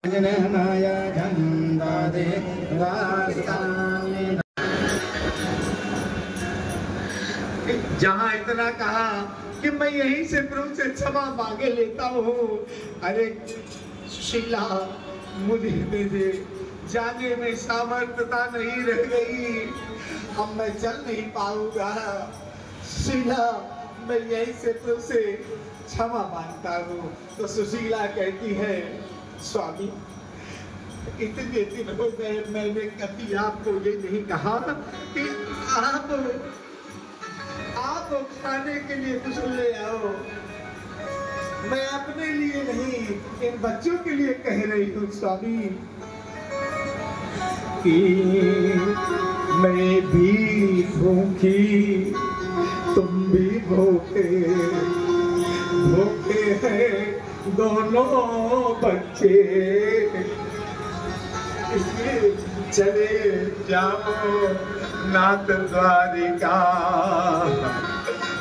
जहाँ इतना कहा कि मैं यहीं से प्रभु से क्षमा मांगे लेता हूँ, अरे सुशीला मुझे दे दे, जाने में सामर्थ्यता नहीं रह गई, अब मैं चल नहीं पाऊंगा। सुशीला मैं यहीं से प्रभु से क्षमा मांगता हूँ। तो सुशीला कहती है, स्वामी इतने दिन हो गए, मैंने कभी आपको ये नहीं कहा कि आप खाने के लिए कुछ ले आओ। मैं अपने लिए नहीं, इन बच्चों के लिए कह रही हूँ स्वामी कि मैं भी भूखी, तुम भी भूखे, भूखे हैं दोनों बच्चे, इसलिए चले जाओ नाथ द्वारिका,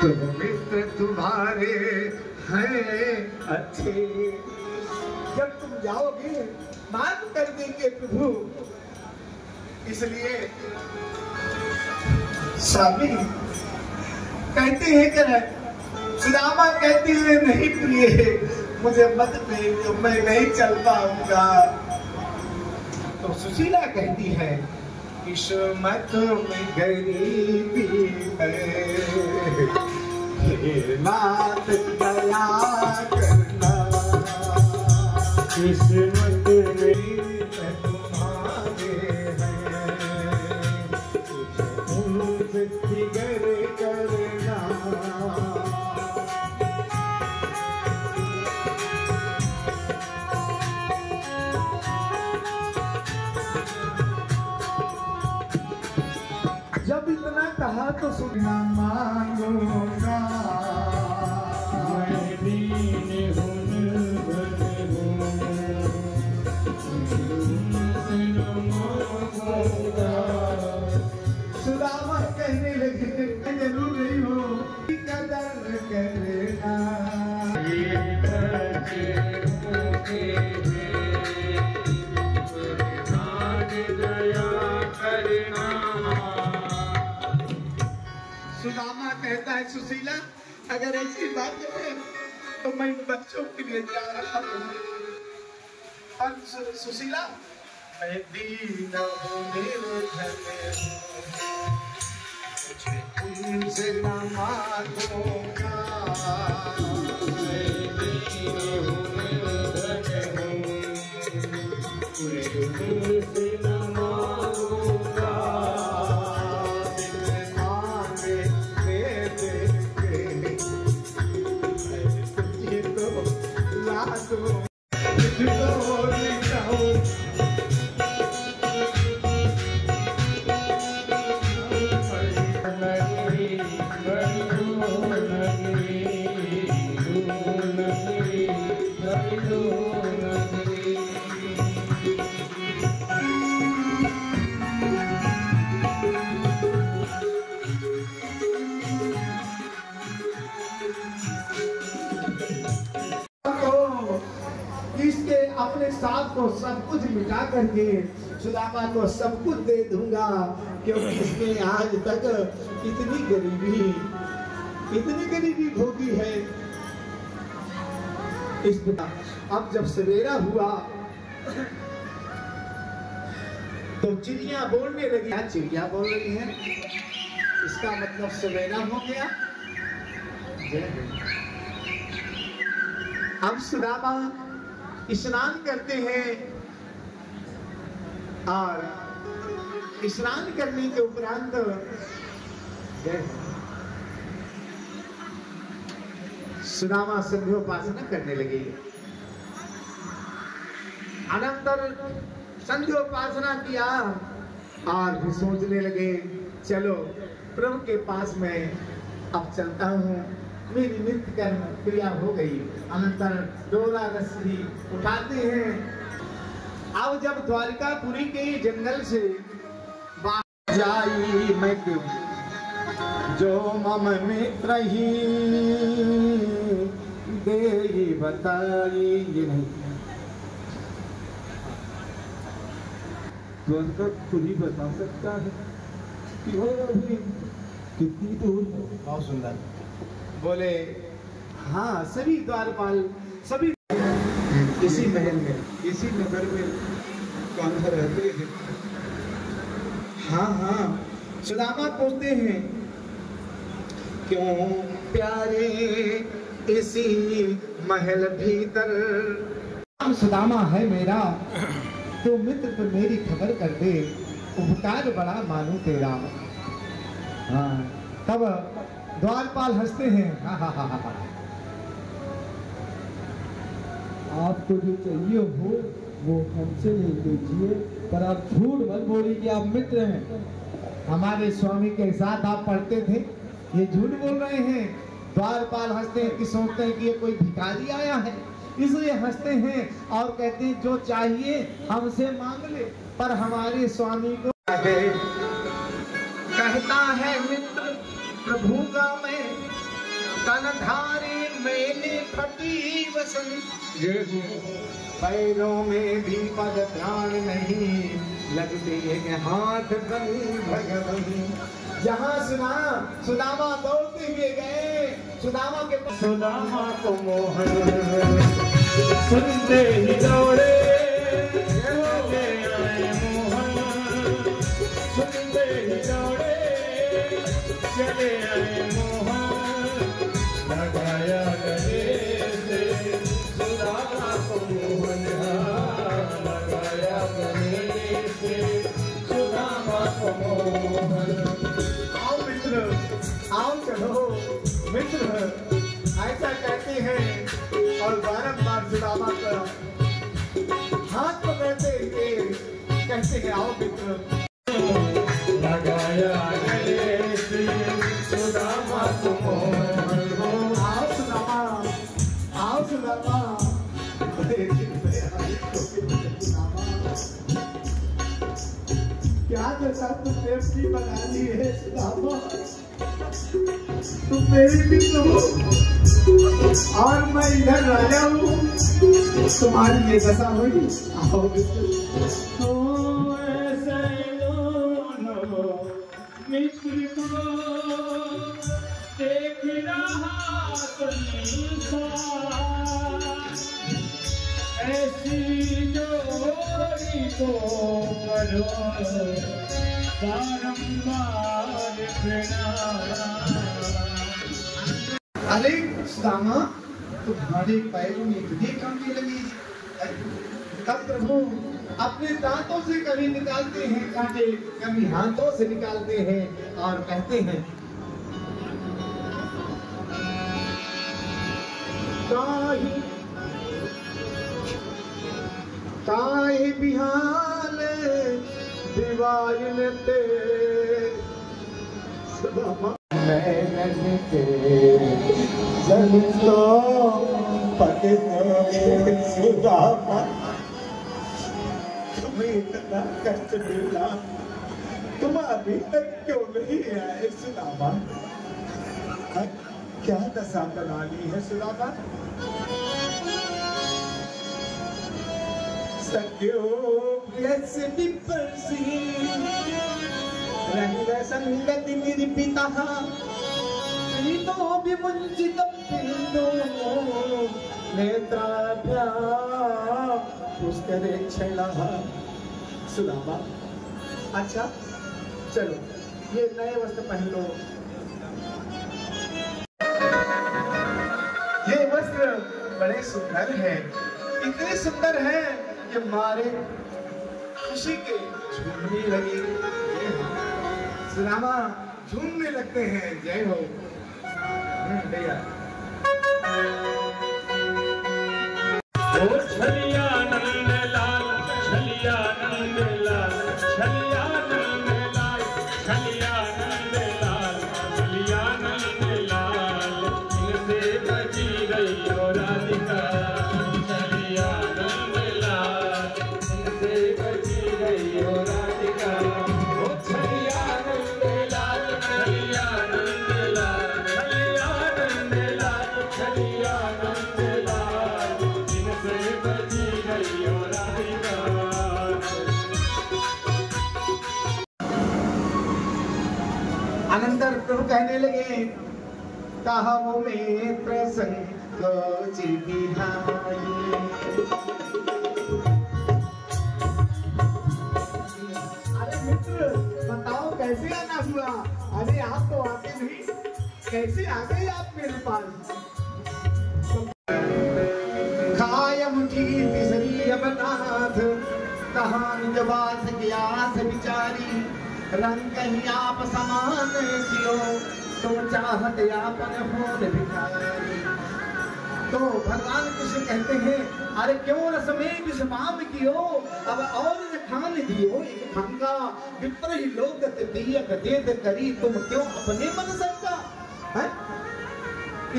तुम मित्र तुम्हारे हैं अच्छे। जब तुम जाओगे माफ कर देंगे प्रभु। इसलिए स्वामी कहते हैं कि सुदामा कहती है, नहीं प्रिय मुझे मत भेजो, मैं नहीं चल पाऊंगा। तो सुशीला कहती है, किस्मत में गरीबी है, हे नाथ दया करना, किस्मत में तुम्हारे हैं, उनसे फिक्र करना। जब इतना कहा तो सुनना मांगूंगा, मैं दीन सुदामा कहने लगे, जरूर नहीं हो कदर करना, सुदामा कहता है, सुशीला अगर ऐसी बात है तो मैं बच्चों के लिए जा रहा हूँ। और सुशीला मैं दीन हूँ, निर्धन हूँ, मुझे उनसे न मांगूंगा, मैं दीन हूँ, निर्धन हूँ, उनसे न मांगूंगा, इसके अपने साथ को सब कुछ मिटा करके सुदामा को सब कुछ दे दूंगा, क्योंकि इसने आज तक इतनी गरीबी भोगी है। इस अब जब सवेरा हुआ तो चिड़िया बोलने लगी। क्या चिड़िया बोल रही है? इसका मतलब सवेरा हो गया। अब सुदामा स्नान करते हैं और स्नान करने के उपरांत सुदामा संध्योपासना करने लगे। अनंतर संध्योपासना किया और फिर सोचने लगे, चलो प्रभु के पास मैं अब चलता हूँ, मेरी नित्य कर्म क्रिया हो गई। अनंतर डोरा रस्सी उठाते हैं। अब जब द्वारिकापुरी के जंगल से बाहर जाई मैं क्यों, जो मम मित्र ही दे बताई, ये नहीं द्वारका खुद ही बता सकता है कि वो अभी कितनी दूर है। बहुत सुंदर बोले। हाँ, सभी द्वारपाल सभी इसी महल में, इसी नगर में कहाँ रहते हैं। हाँ हाँ, सुदामा पूछते हैं क्यों प्यारे इसी महल भीतर। सुदामा है मेरा, तो मित्र पर मेरी खबर कर दे, उपकार बड़ा मानू तेरा। हाँ, तब द्वारपाल हंसते हैं। हाँ हाँ हाँ हाँ, आपको जो चाहिए हो वो हमसे ले लीजिए, पर आप झूठ मत बोलिए कि आप मित्र हैं। हमारे स्वामी के साथ आप पढ़ते थे, ये झूठ बोल रहे हैं। द्वारपाल हंसते हैं कि सोचते हैं कि ये कोई भिखारी आया है, इसलिए हंसते हैं और कहते हैं जो चाहिए हमसे मांग ले। पर हमारे स्वामी को कहता है मित्र प्रभु का मैं, तनधारी मेले फटी वसंत, पैरों में भी पद प्राण नहीं, लगते हैं हाथ बनी भगवनी। जहाँ सुदामा दौड़ते हुए गए, सुदामा के पास सुदामा को मोहन सुनते ही दौड़े, चले आए मोहन, सुनते ही दौड़े, चले आए मोहन, लगाया गले से सुदामा को मोहन, लगाया गले से सुदामा को मोहन। आओ मित्र, आओ चलो मित्र, ऐसा कहते हैं और बारंबार सुदामा का हाथ पकड़ते हुए कहते हैं आओ मित्र। लगाया गले से सुदामा को मोहन, आओ सुदामा, आओ सुदामा। क्या दशा तुमने अपनी बना ली है सुदामा, तुम मेरे मित्र हो और मैं इधर राजा हूँ, तुम्हारी ये दशा हुई। आओ मित्र, ऐसे दोनों मित्र को देख रहा संसार, ऐसी जोड़ी को करो बारंबार प्रणाम। अरे सुदामा, तुम्हारे पैरों में इतनी कमी लगी। तब प्रभु अपने दांतों से कभी निकालते हैं कांटे, कभी हाथों से निकालते हैं और कहते हैं काहे बिहाल दीवार ते सुदामा मैंने के जनितो पति सुदामा, तुम्हें इतना कष्ट मिला, तुम अभी तक क्यों नहीं आए सुदामा? क्या दशा बना ली है सुदामा? सत्यो प्रियस विपर्सी रंग संगति निरूपिता, तो विमुंचित पिंडो नेत्राभ्या पुष्करे क्षणः। सुदामा, अच्छा चलो ये नए वस्त्र पहन लो। ये वस्त्र बड़े सुंदर हैं, इतने सुंदर हैं कि हमारे खुशी के झूमने लगी। सुदामा झूमने लगते हैं। जय हो भैया। छलिया नंद लाल, छलिया नंद लाल, छलिया नंद लाल, छलिया नंद लाल, छलिया नंद लाल, इनसे बची गई और राधिका। छलिया नंद लाल, इनसे बची गई और राधिका। ओ छलिया नंद लाल, छलिया नंद लाल, छलिया नंद लाल, छलिया नंद लाल, इनसे बची अनंतर प्रभु कहने लगे, कहा वो में प्रसंग अरे मित्र बताओ कैसे आना हुआ? अरे आप तो आते नहीं, कैसे आ गए आप मेरे पास? खाया मुठी तिसरी अवनाथ, कहा निजवास ग्यास विचारी, रंग कहीं आप समान कियो, तुम चाहत आपन हो भिखारी। तो भगवान कृष्ण कहते हैं, अरे क्यों रसमें विषमाम कियो, अब और खान दियो एक भंगा, विप्र ही लोग देद करी, तुम क्यों अपने मन संगा है?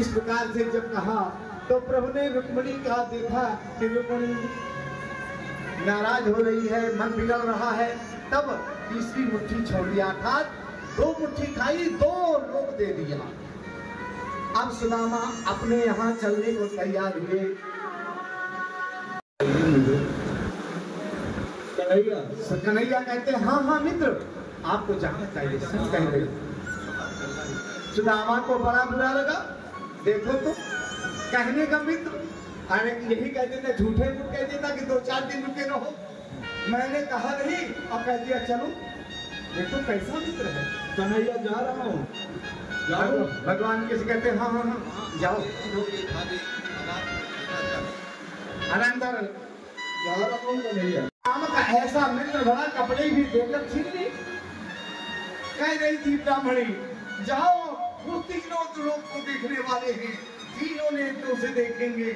इस प्रकार से जब कहा तो प्रभु ने रुक्मिणी का देखा कि रुक्मिणी नाराज हो रही है, मन बिगड़ रहा है, तब तीसरी मुट्ठी छोड़ दिया, अर्थात 2 मुट्ठी खाई, 2 लोग दे दिया। अब सुदामा अपने यहाँ चलने को तैयार हुए। कन्हैया कहते हैं, हाँ हाँ मित्र, आपको जाना चाहिए, सच कह रहे। सुदामा को बड़ा बुरा लगा, देखो तो कहने का मित्र, अरे यही कह देता, झूठे मुठ कह देता कि 2-4 दिन रुके रहो। मैंने कहा नहीं, अब कह दिया चलो। देखो कैसा मित्र है। कन्हैया जा रहा हूँ, जाओ। भगवान किसी कहते हैं, हाँ हाँ हाँ जाओ। अनंतर जा रहा हूँ कन्हैया। राम का ऐसा मित्र बड़ा, कपड़े भी देकर छीन ली। कह रही थी ब्राह्मणी, जाओ, वो तीनों लोग को देखने वाले हैं, तीनों ने तो उसे देखेंगे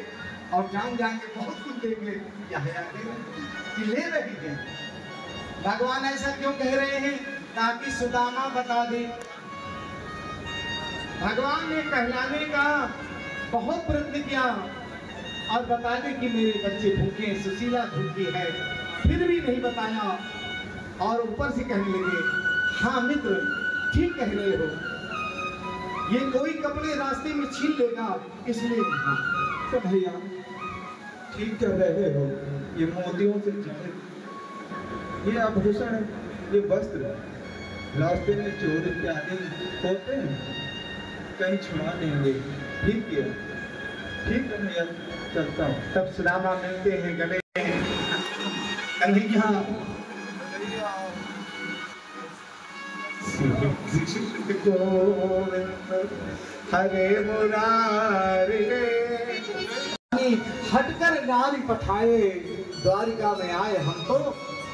और जान जाएंगे, बहुत कुछ देंगे। ले रही है। भगवान ऐसा क्यों कह रहे हैं? ताकि सुदामा बता दे। भगवान ने कहलाने का बहुत प्रयत्न किया और बता दे कि मेरे बच्चे भूखे, सुशीला भूखी है, फिर भी नहीं बताया। और ऊपर से कहने लगे, हाँ मित्र ठीक कह रहे हो, ये कोई कपड़े रास्ते में छीन लेगा, इसलिए तो भैया ठीक कह रहे हो, ये मोतियों से चित्रित ये आभूषण है, ये वस्त्र रास्ते में चोर इत्यादि होते हैं, कहीं छुड़ा देंगे। ठीक है, ठीक है भैया, चलता हूँ। तब सुदामा मिलते हैं गले। कन्हैया हरे मुरारी हटकर नारी पठाए, द्वारिका में आए हम तो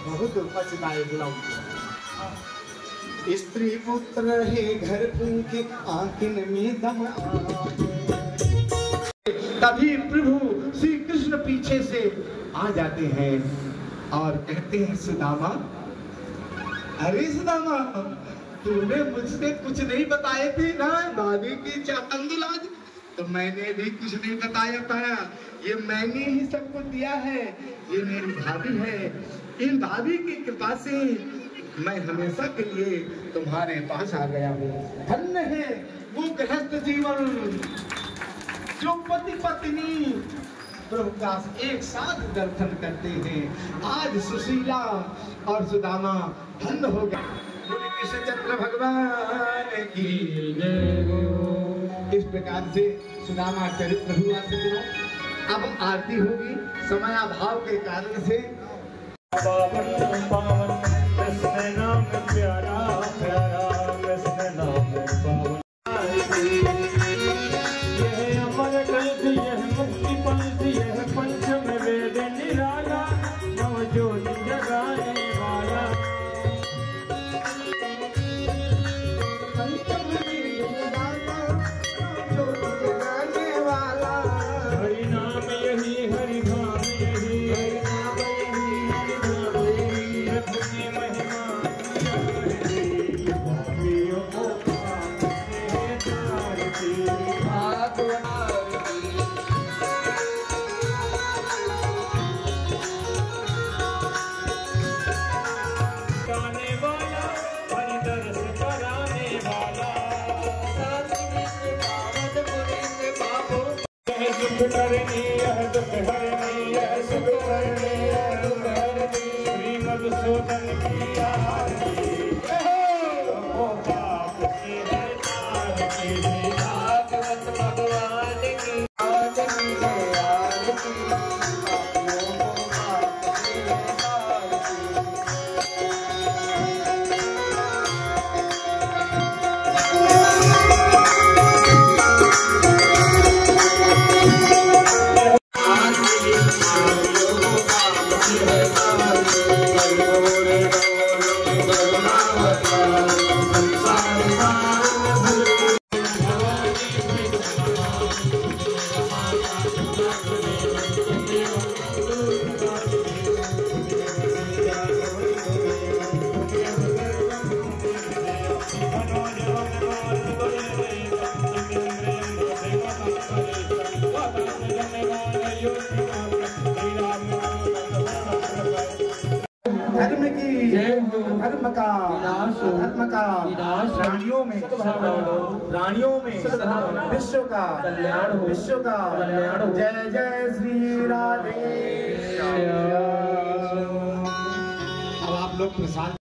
बहुत पछताए। बुलाओ स्त्री पुत्र है घर भूखे, आंखिन में दम तभी प्रभु श्री कृष्ण पीछे से आ जाते हैं और कहते हैं, सुदामा, अरे सुदामा, तूने मुझसे कुछ नहीं बताए थे ना दादी की चातंगलाज, तो मैंने भी कुछ नहीं बताया था। ये मैंने ही सब कुछ दिया है, ये मेरी भाभी है। इन भाभी की कृपा से मैं हमेशा के लिए तुम्हारे पास आ गया हूँ। धन्य है वो गृहस्थ जीवन जो पति पत्नी प्रभु का एक साथ दर्शन करते हैं। आज सुशीला और सुदामा धन्य हो गए। कृष्ण चंद्र भगवान की जय। इस प्रकार से सुदामा चरित्र हुआ। अब आरती होगी, समयाभाव के कारण से। पावन पावन कृष्ण नाम प्यारा प्यारा, कृष्ण नाम पावन। यह अमर ग्रंथ, यह मुक्ति पंथ, यह पंचम वेद निराला, नव ज्योति जगाने वाला। हरि नाम यही, हरि धाम यही, हरि नाम यही, हरि धाम यही। प्रभु की महिमा भावियों को पाने तारती। गाने वाला, हरि दर्श कराने वाला, यह सुख करनी, यह दुख हरनी, यह सुख करनी, यह दुख हरनी। श्री मधुसूदन की आरती, ओ पाप से धर्म का रानियों में विश्व का कल्याण। जय जय श्री राधे। अब आप लोग प्रसाद